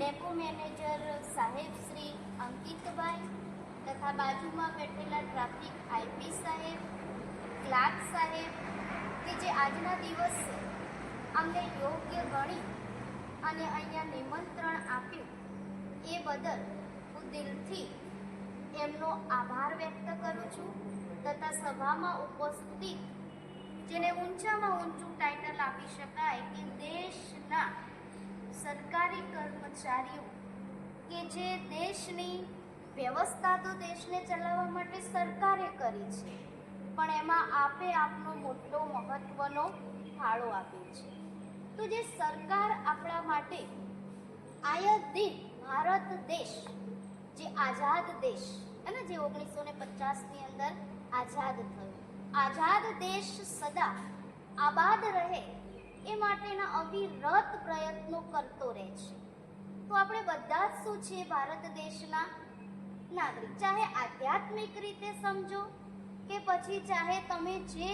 Depot manager સાહેબ શ્રી અંકિતભાઈ તથા બાજુમાં બેઠેલા ટ્રાફિક આઈપી સાહેબ, ક્લાર્ક સાહેબ કે જે આજના દિવસે અમને યોગ્ય ગણી અને અહીંયા નિમંત્રણ આપ્યું એ બદલ હું દિલથી એમનો આભાર વ્યક્ત કરું છું તથા સભામાં ઉપસ્થિત જેને ઊંચામાં ઊંચું ટાઇટલ આપી શકાય કે દેશના સરકારી કર્મચારીઓ કે જે દેશની વ્યવસ્થા તો દેશને ચલાવવા માટે સરકારે કરી છે, પણ એમાં આપે આપનો મોટો મહત્વનો ફાળો આપ્યો છે. તો જે સરકાર આપણા માટે આયા દિન ભારત દેશ જે આઝાદ દેશ અને જે 1950ની અંદર આઝાદ થયો, આઝાદ દેશ સદા આબાદ રહે એ માટેના અવિરત પ્રયત્નો કરતો રહે છે. તો આપણે બધા જ શું છીએ? ભારત દેશના નાગરિક. ચાહે આધ્યાત્મિક રીતે સમજો કે પછી ચાહે તમે જે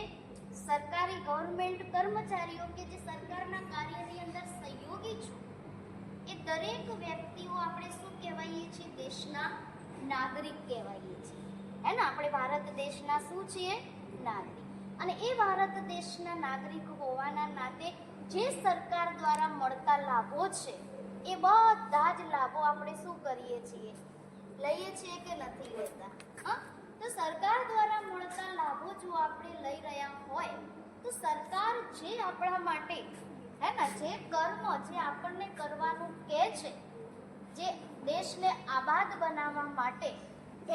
સરકારી ગવર્મેન્ટ કર્મચારીઓ કે જે સરકારના કાર્યની અંદર સહયોગી છો, એ દરેક વ્યક્તિઓ આપણે શું કહેવાઈએ છીએ? દેશના નાગરિક કહેવાઈએ છીએ. હે ને? આપણે ભારત દેશના શું છીએ? નાગરિક. અને એ ભારત દેશના નાગરિક હોવાના નાતે જે સરકાર દ્વારા મળતા લાભો છે એ બધા જ લાભો આપણે શું કરીએ છીએ? લઈએ છીએ કે નથી લેતા? તો સરકાર દ્વારા મળતા લાભો જો આપણે લઈ રહ્યા હોય તો સરકાર જે આપણા માટે હે ને જે કર્મ જે આપણને કરવાનું કહે છે, જે દેશને આબાદ બનાવવા માટે,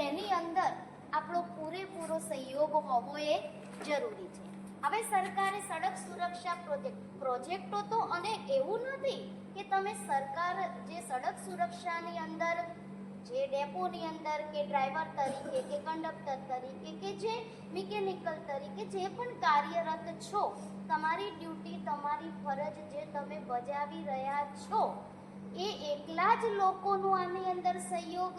એની અંદર આપણો પૂરેપૂરો સહયોગ હોવો એ જરૂરી છે. હવે સરકારે સડક સુરક્ષા પ્રોજેક્ટો તો, અને એવું નથી કે તમે સરકાર જે સડક સુરક્ષાની અંદર જે ડેપોની અંદર કે ડ્રાઈવર તરીકે કે કંડક્ટર તરીકે કે જે મિકેનિકલ તરીકે જે પણ કાર્યરત છો, તમારી ડ્યુટી તમારી ફરજ જે તમે બજાવી રહ્યા છો એ એકલા જ લોકોનું આની અંદર સહયોગ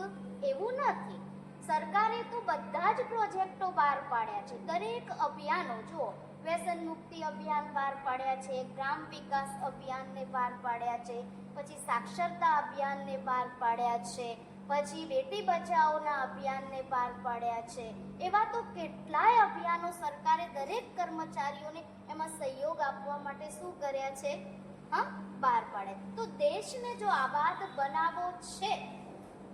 એવું નથી. સરકારે તો બધા જ પ્રોજેક્ટો બહાર પાડ્યા છે. દરેક અભિયાનો જુઓ, વ્યસન મુક્તિ અભિયાન બહાર પાડ્યા છે, ગ્રામ વિકાસ અભિયાનને બહાર પાડ્યા છે, પછી સાક્ષરતા અભિયાનને બહાર પાડ્યા છે, પછી બેટી બચાવોના અભિયાનને બહાર પાડ્યા છે. એવા તો કેટલાય અભિયાનો સરકારે દરેક કર્મચારીઓને એમાં સહયોગ આપવા માટે શું કર્યા છે? બહાર પાડે. તો દેશને જો આબાદ બનાવવો છે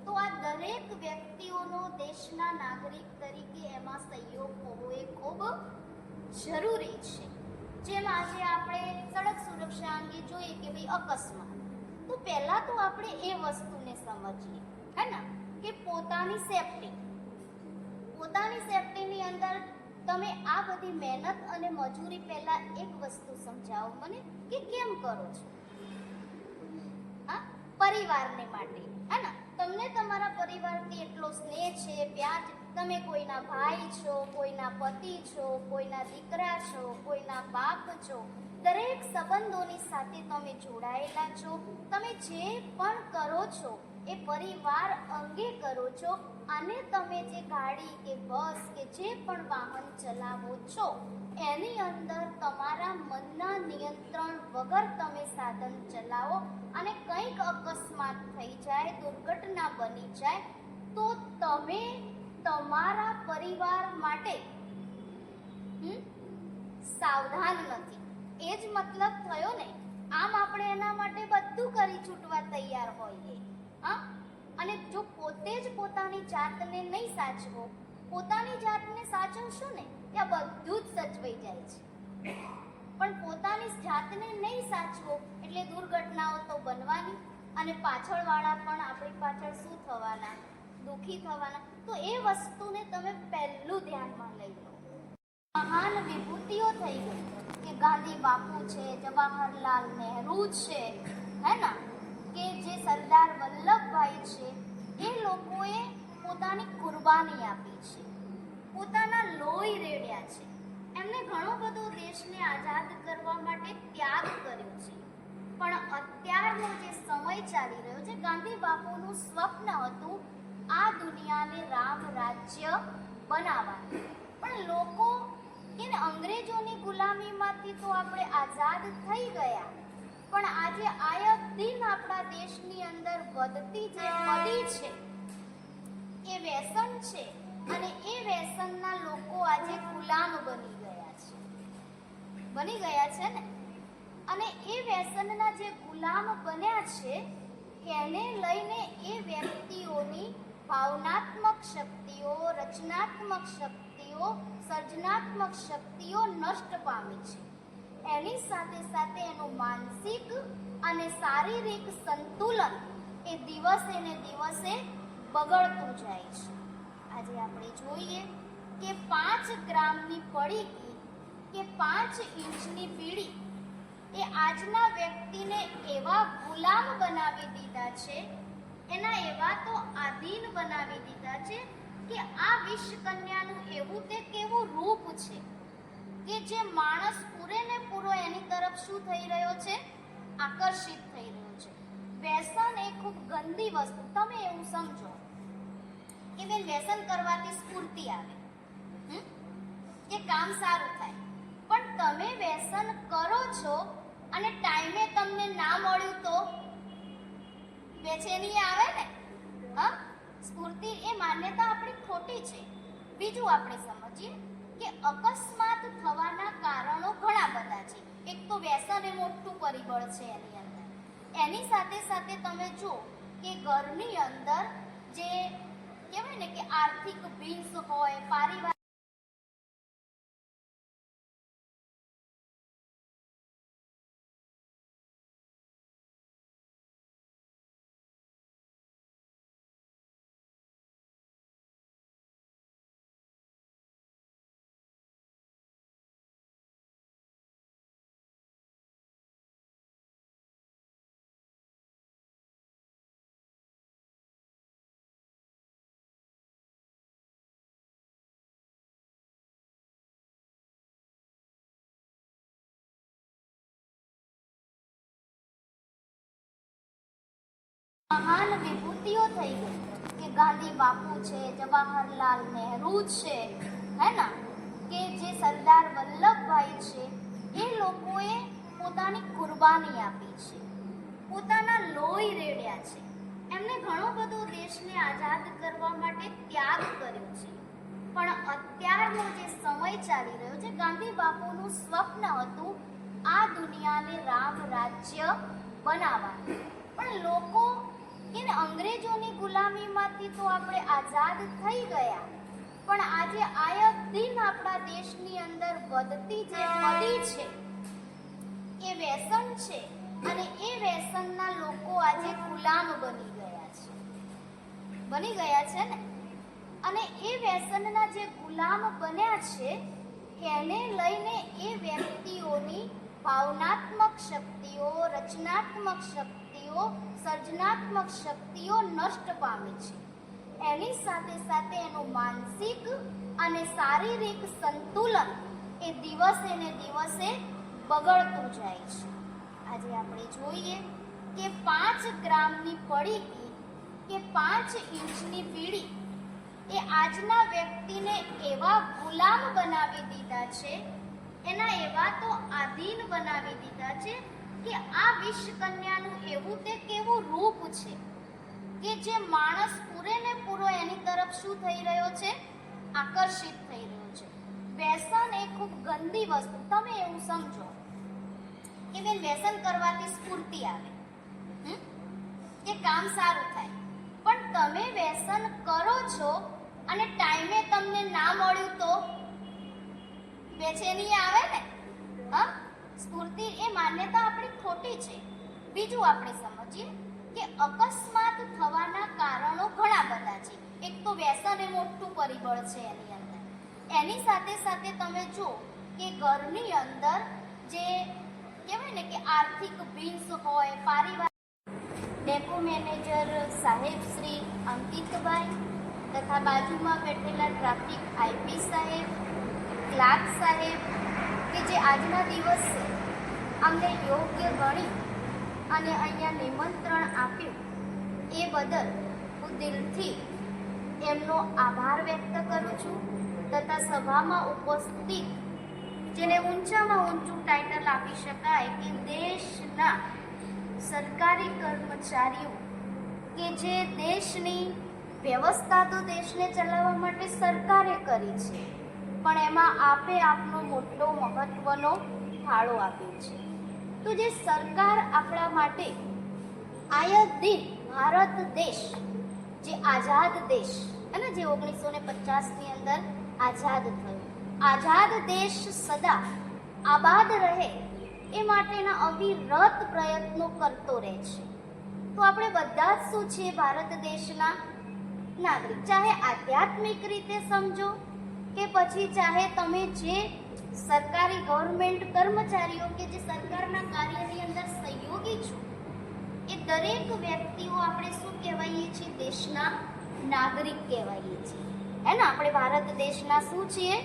તો આ દરેક વ્યક્તિઓનો દેશના નાગરિક તરીકે એમાં સહયોગ હોવો એ ખૂબ જરૂરી છે. જેમ આજે આપણે સડક સુરક્ષા અંગે જોઈએ કે ભાઈ અકસ્માત, તો પહેલા તો આપણે એ વસ્તુને સમજીએ હે ને કે પોતાની સેફટીની અંદર તમે આ બધી મહેનત અને મજૂરી પહેલા એક વસ્તુ સમજાવો મને કે કેમ કરો છો? પરિવારને માટે હે ને? તમને તમારા પરિવારથી એટલો સ્નેહ છે, પ્યાર છે. તમે કોઈના ભાઈ છો, કોઈના પતિ છો, કોઈના દીકરા છો, કોઈના બાપ છો, દરેક સંબંધોની સાથે તમે જોડાયેલા છો. તમે જે પણ કરો છો એ પરિવાર અંગે કરો છો, અને તમે જે ગાડી કે બસ કે જે પણ વાહન ચલાવો છો એની અંદર તમારા મનના નિયંત્રણ વગર તમે સાધન ચલાવો અને કંઈક અકસ્માત થઈ જાય, દુર્ઘટના બની જાય, તો તમે તમારા પરિવાર માટે સાવધાન નથી. એ જ મતલબ થયો ને. આમ આપણે એના માટે બધું કરી છૂટવા તૈયાર હોઈએ, અને જો પોતે જ પોતાની જાતને નહીં સાચવો, પોતાની જાતને સાચવશો ને ત્યાં બધું જ સચવાઈ જાય છે. પણ પોતાની જાતને નહીં સાચવો એટલે દુર્ઘટનાઓ તો બનવાની, અને પાછળવાળા પણ આપણી પાછળ શું થવાના? દુઃખી થવાના. તો એ વસ્તુને તમે પહેલું ધ્યાનમાં લઈ લો. મહાન વિભૂતિઓ થઈ ગઈ કે ગાંધી બાપુ છે, જવાહરલાલ નહેરુ છે, હે ને, કે જે સરદાર વલ્લભભાઈ છે, એ લોકોએ પોતાની કુરબાની આપી છે, પોતાના લોહી રેડ્યા છે. એમને ઘણો બધો દેશને આઝાદ કરવા માટે ત્યાગ કર્યો છે. પણ અત્યારનો જે સમય ચાલી રહ્યો છે, ગાંધી બાપુનું સ્વપ્ન હતું આ દુનિયાને રામ રાજ્ય બનાવવાનું. પણ લોકો કે અંગ્રેજોની ગુલામીમાંથી તો આપણે આઝાદ થઈ ગયા, પણ આજે આયત દિન આપણા દેશની અંદર વધતી જે બધી છે એ વ્યસન છે, અને એ વ્યસનના લોકો આજે ગુલામ બની ગયા છે ને. અને એ વ્યસનના જે ગુલામ બન્યા છે એને લઈને એ વ્યક્તિઓની ભાવનાત્મક શક્તિઓ, રચનાત્મક શક્તિઓ, સર્જનાત્મક શક્તિઓ નષ્ટ પામી છે. એની સાથે સાથે એનું માનસિક અને શારીરિક સંતુલન એ દિવસે ને દિવસે બગડતું જાય છે. આજે આપણે જોઈએ કે 5 ગ્રામની પડીકી કે 5 ઇંચની બીડી એ આજના વ્યક્તિને એવા ગુલામ બનાવી દીધા છે, એના એવા તો આધીન બનાવી દીધા છે કે આ વિષ કન્યાનું એવું તે કેવું રૂપ છે કે જે માણસ પૂરે ને પૂરો એની તરફ શું થઈ રહ્યો છે? આકર્ષિત થઈ રહ્યો છે. વ્યસન એ ખૂબ ગંદી વસ્તુ. તમે એવું સમજો કે બેન વ્યસન કરવાથી સ્ફૂર્તિ આવે, કે કામ સારું થાય, પણ તમે વ્યસન કરો છો અને ટાઈમે તમને ના મળ્યું તો બેચેની આવે ને. સ્ફૂર્તિ એ માન્યતા આપણી ખોટી છે. બીજું આપણે સમજીએ કે અકસ્માત થવાના કારણો ઘણા બધા છે. એક તો વ્યસન એ મોટું પરિબળ છે એની અંદર. એની સાથે સાથે તમે જુઓ કે ઘરની અંદર જે કહેવાય ને કે આર્થિક ભીંસ હોય, પારિવારિક મહાન વિભૂતિઓ થઈ ગઈ કે ગાંધી બાપુ છે, જવાહરલાલ નહેરુ છે, હે ના, કે જે સરદાર વલ્લભભાઈ છે, એ લોકોએ પોતાની કુરબાની આપી છે, પોતાના લોહી રેડ્યા છે. એમને ઘણો બધો દેશને આઝાદ કરવા માટે ત્યાગ કર્યો છે. પણ અત્યારનો જે સમય ચાલી રહ્યો છે, ગાંધી બાપુનું સ્વપ્ન હતું આ દુનિયાને રામ રાજ્ય બનાવવાનું. પણ લોકો કે અંગ્રેજોની ગુલામીમાંથી તો આપણે આઝાદ થઈ ગયા, પણ આજે આયત દિન આપણા દેશની અંદર વધતી જે બધી છે એ વ્યસન છે, અને એ વ્યસનના લોકો આજે ગુલામ બની ગયા છે ને. અને એ વ્યસનના જે ગુલામ બન્યા છે એને લઈને એ વ્યક્તિઓની ભાવનાત્મક શક્તિઓ, રચનાત્મક શક્તિઓ, સર્જનાત્મક શક્તિઓ નષ્ટ પામી છે. એની સાથે સાથે એનું માનસિક અને શારીરિક સંતુલન એ દિવસે ને દિવસે બગડતું જાય છે. આજે આપણે જોઈએ કે 5 ગ્રામની પડીકી કે 5 ઇંચની બીડી એ આજના વ્યક્તિને એવા ગુલામ બનાવી દીધા છે, એના એવા તો આધીન બનાવી દીધા છે કે આ વિષ કન્યાનું એવું તે કેવું રૂપ છે કે જે માણસ પૂરે ને પૂરો એની તરફ શું થઈ રહ્યો છે? આકર્ષિત થઈ રહ્યો છે. વ્યસન એ ખૂબ ગંદી વસ્તુ. તમે એવું સમજો કે બેન વ્યસન કરવાથી સ્ફૂર્તિ આવે, કે કામ સારું થાય, પણ તમે વ્યસન કરો છો અને ટાઈમે તમને ના મળ્યું તો બેચેની આવે ને. સ્ફૂર્તિ એ માન્યતા આપણી ખોટી છે. બીજું આપણે સમજીએ કે અકસ્માત થવાના કારણો ઘણા બધા છે. એક તો વ્યસન એ મોટું પરિબળ છે એની અંદર. એની સાથે સાથે તમે જુઓ કે ઘરની અંદર જે કહેવાય ને કે આર્થિક ભીંસ હોય, પારિવારિક ડેપો મેનેજર સાહેબ શ્રી અંકિતભાઈ તથા બાજુમાં બેઠેલા ટ્રાફિક આઈપી સાહેબ, ક્લાર્ક સાહેબ કે જે આજના દિવસે અમને યોગ્ય ગણી અને અહીંયા નિમંત્રણ આપ્યું એ બદલ હું દિલથી એમનો આભાર વ્યક્ત કરું છું. તથા સભામાં ઉપસ્થિત જેને ઊંચામાં ઊંચું ટાઇટલ આપી શકાય કે દેશના સરકારી કર્મચારીઓ કે જે દેશની વ્યવસ્થા તો દેશને ચલાવવા માટે સરકારે કરી છે, પણ એમાં આપે આપનો મોટો મહત્વનો ફાળો આપ્યો છે. તો જે સરકાર આપણા માટે આયા દિન ભારત દેશ જે આઝાદ દેશ અને જે 1950ની અંદર આઝાદ થયો, આઝાદ દેશ સદા આબાદ રહે એ માટેના અવિરત પ્રયત્નો કરતો રહે છે. તો આપણે બધા જ શું છીએ? ભારત દેશના નાગરિક. ચાહે આધ્યાત્મિક રીતે સમજો કે પછી ચાહે તમે જે સરકારી ગવર્મેન્ટ કર્મચારીઓ કે જે સરકારના કાર્યની અંદર સહયોગી છો, એ દરેક વ્યક્તિઓ આપણે શું કહેવાઈએ છીએ? દેશના નાગરિક કહેવાઈએ છીએ. હે ને? આપણે ભારત દેશના શું છીએ?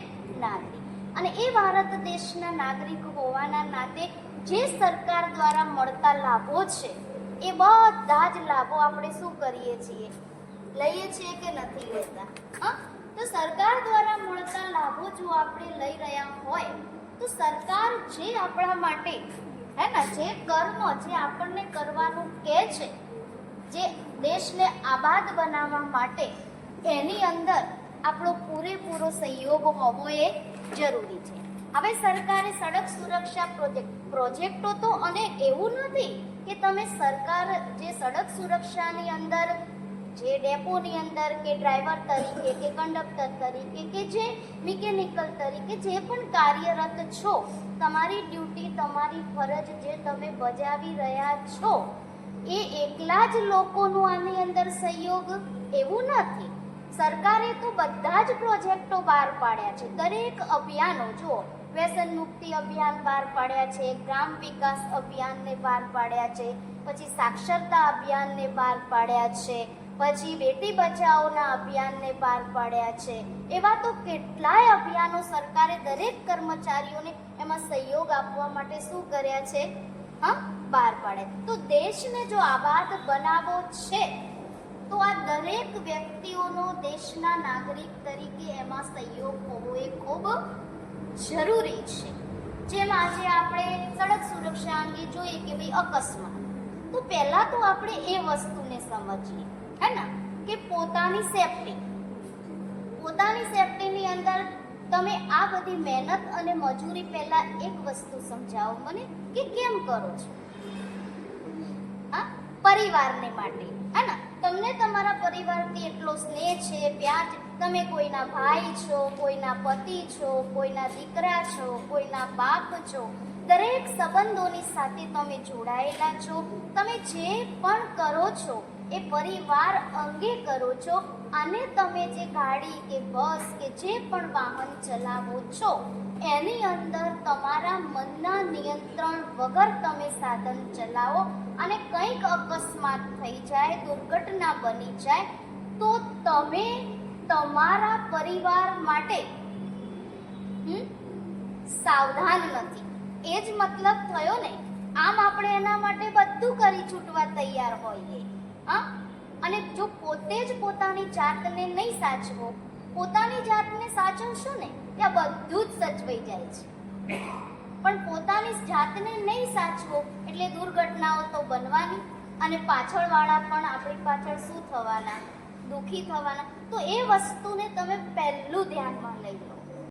નાગરિક. અને એ ભારત દેશના નાગરિક હોવાના નાતે જે સરકાર દ્વારા મળતા લાભો છે એ બધા જ લાભો આપણે શું કરીએ છીએ? લઈએ છીએ કે નથી લેતા? તો સરકાર દ્વારા મળતા લાભો જો આપણે લઈ રહ્યા હોય તો સરકાર જે આપણા માટે હે ને જે કર્મ જે આપણને કરવાનું કહે છે, જે દેશને આબાદ બનાવવા માટે, એની અંદર આપણો પૂરેપૂરો સહયોગ હોવો એ જરૂરી છે. હવે સરકારે સડક સુરક્ષા પ્રોજેક્ટો તો, અને એવું નથી કે તમે સરકાર જે સડક સુરક્ષાની અંદર જે ડેપોની અંદર કે ડ્રાઈવર તરીકે કે કંડક્ટર તરીકે કે જે મિકેનિકલ તરીકે જે પણ કાર્યરત છો, તમારી ડ્યુટી તમારી ફરજ જે તમે બજાવી રહ્યા છો એ એકલા જ લોકોનું આની અંદર સહયોગ એવું નથી. સરકારે તો બધા જ પ્રોજેક્ટો બહાર પાડ્યા છે. દરેક અભિયાનો જુઓ, વ્યસન મુક્તિ અભિયાન બહાર પાડ્યા છે, ગ્રામ વિકાસ અભિયાનને બહાર પાડ્યા છે, પછી સાક્ષરતા અભિયાનને બહાર પાડ્યા છે, પછી બેટી બચાવોના અભિયાનને બહાર પાડ્યા છે. એવા તો કેટલાય અભિયાનો સરકારે દરેક કર્મચારીઓને એમાં સહયોગ આપવા માટે શું કર્યા છે? બહાર પાડ્યા. તો દેશને જો આબાદ બનાવવો છે તો આ દરેક વ્યક્તિઓનો દેશના નાગરિક તરીકે એમાં સહયોગ હોવો એ ખૂબ જરૂરી છે. જેમ આજે આપણે સડક સુરક્ષા અંગે જોઈએ કે ભાઈ અકસ્માત, તો પહેલા તો આપણે એ વસ્તુને સમજીએ હે ને કે પોતાની સેફટીની અંદર તમે આ બધી મહેનત અને મજૂરી પહેલા એક વસ્તુ સમજાવો મને કે કેમ કરો છો? પરિવારને માટે હે ને? તમને તમારા પરિવારથી એટલો સ્નેહ છે, પ્યાર છે. તમે કોઈના ભાઈ છો, કોઈના પતિ છો, કોઈના દીકરા છો, કોઈના બાપ છો, દરેક સંબંધોની સાથે તમે જોડાયેલા છો. તમે જે પણ કરો છો એ પરિવાર અંગે કરો છો. અને તમે જે ગાડી કે બસ કે જે પણ વાહન ચલાવો છો એની અંદર તમારા મનના નિયંત્રણ વગર તમે સાધન ચલાવો અને કંઈક અકસ્માત થઈ જાય, દુર્ઘટના બની જાય, તો તમે તમારા પરિવાર માટે સાવધાન નથી. એ જ મતલબ થયો ને. આમ આપણે એના માટે બધું કરી છૂટવા તૈયાર હોઈએ. અને જો પોતે જ પોતાની જાતને નહીં સાચવો, પોતાની જાતને સાચવશો ને ત્યાં બધું જ સચવાઈ જાય છે. પણ પોતાની જાતને નહીં સાચવો એટલે દુર્ઘટનાઓ તો બનવાની, અને પાછળવાળા પણ આપણી પાછળ શું થવાના? દુઃખી થવાના. તો એ વસ્તુને તમે પહેલું ધ્યાનમાં લઈ લો.